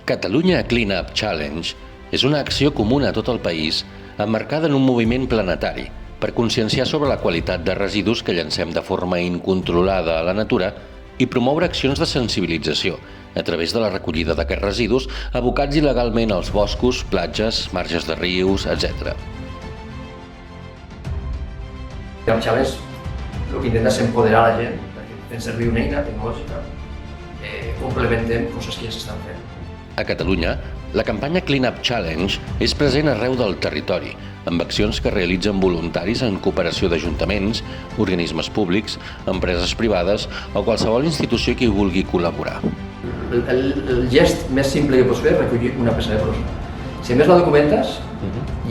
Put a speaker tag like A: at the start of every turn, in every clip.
A: Catalunya Clean Up Challenge és una acció comuna a tot el país emmarcada en un moviment planetari per conscienciar sobre la qualitat de residus que llancem de forma incontrolada a la natura i promoure accions de sensibilització a través de la recollida d'aquests residus abocats il·legalment als boscos, platges, marges de rius, etc.
B: El Challenge el que intenta és empoderar la gent, perquè fent servir una eina tecnològica complementem coses que ja s'estan fent.
A: A Catalunya, la campanya Clean Up Challenge és present arreu del territori, amb accions que realitzen voluntaris en cooperació d'ajuntaments, organismes públics, empreses privades o qualsevol institució que hi vulgui col·laborar.
B: El gest més simple que pots fer és recollir una peça de brossa. Si a més la documentes,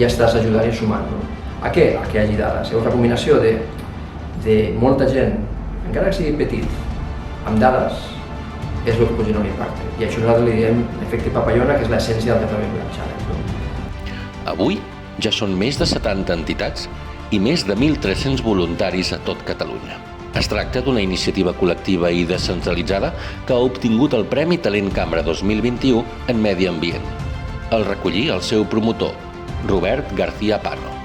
B: ja estàs ajudant i sumant. No? A què? A que hi hagi dades. És una combinació de molta gent, encara que sigui petit, amb dades, és el que pot generar un impacte. I això nosaltres li diem l'efecte papallona, que és l'essència del Catalunya Clean Up Challenge.
A: Avui ja són més de 70 entitats i més de 1.300 voluntaris a tot Catalunya. Es tracta d'una iniciativa col·lectiva i descentralitzada que ha obtingut el Premi Talent Cambra 2021 en Medi Ambient. El recollí el seu promotor, Robert García Pano.